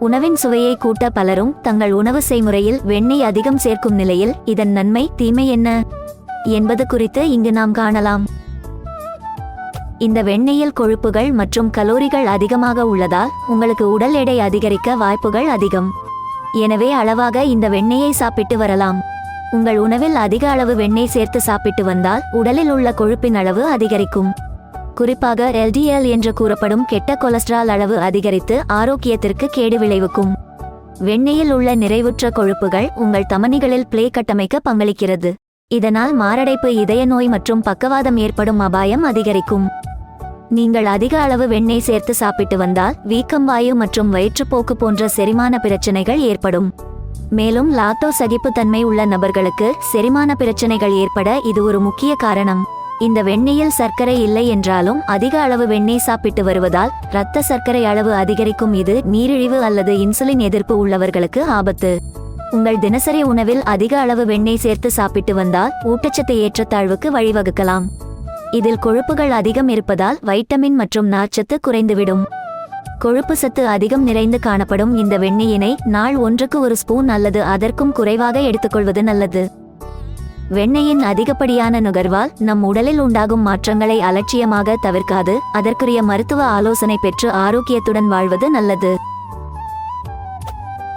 உணவின் சுவையை கூட்ட பலரும் தங்கள் உணவு செய்முறையில் வெண்ணெய் அதிகம் சேர்க்கும் நிலையில் இதன் நன்மை தீமை என்ன என்பது குறித்து இங்கு நாம் காணலாம். இந்த வெண்ணெயில் கொழுப்புகள் மற்றும் கலோரிகள் அதிகமாக உள்ளதால் உங்களுக்கு உடல் எடை அதிகரிக்க வாய்ப்புகள் அதிகம். எனவே அளவாக இந்த வெண்ணெயை சாப்பிட்டு வரலாம். உங்கள் உணவில் அதிக அளவு வெண்ணெய் சேர்த்து சாப்பிட்டு வந்தால் உடலில் உள்ள கொழுப்பின் அளவு அதிகரிக்கும். குறிப்பாக LDL என்று கூறப்படும் கெட்ட கொலஸ்ட்ரால் அளவு அதிகரித்து ஆரோக்கியத்திற்கு கேடு விளைவிக்கும். வெண்ணெயில் உள்ள நிறைவுற்ற கொழுப்புகள் உங்கள் தமனிகளில் பிளே கட்டமைக்க பங்களிக்கிறது. இதனால் மாரடைப்பு, இதய நோய் மற்றும் பக்கவாதம் ஏற்படும் அபாயம் அதிகரிக்கும். நீங்கள் அதிக அளவு வெண்ணெய் சேர்த்து சாப்பிட்டு வந்தால் வீக்கம், வாயு மற்றும் வயிற்றுப்போக்கு போன்ற செரிமான பிரச்சனைகள் ஏற்படும். மேலும் லாக்டோ சகிப்புத்தன்மை உள்ள நபர்களுக்கு செரிமான பிரச்சனைகள் ஏற்பட இது ஒரு முக்கிய காரணம். இந்த வெண்ணெயில் சர்க்கரை இல்லை என்றாலும் அதிக அளவு வெண்ணெய் சாப்பிட்டு வருவதால் இரத்த சர்க்கரை அளவு அதிகரிக்கும். இது நீரிழிவு அல்லது இன்சுலின் எதிர்ப்பு உள்ளவர்களுக்கு ஆபத்து. உங்கள் தினசரி உணவில் அதிக அளவு வெண்ணெய் சேர்த்து சாப்பிட்டு வந்தால் ஊட்டச்சத்து ஏற்றத்தாழ்வுக்கு வழிவகுக்கலாம். இதில் கொழுப்புகள் அதிகம் இருப்பதால் வைட்டமின் மற்றும் நார்ச்சத்து குறைந்துவிடும். கொழுப்பு சத்து அதிகம் நிறைந்து காணப்படும் இந்த வெண்ணெயினை நாள் ஒன்றுக்கு 1 ஸ்பூன் அல்லது அதற்கும் குறைவாக எடுத்துக்கொள்வது நல்லது. வெண்ணெயின் அதிகப்படியான நுகர்வால் நம் உடலில் உண்டாகும் மாற்றங்களை அலட்சியமாக தவிர்க்காது அதற்குரிய மருத்துவ ஆலோசனை பெற்று ஆரோக்கியத்துடன் வாழ்வது நல்லது.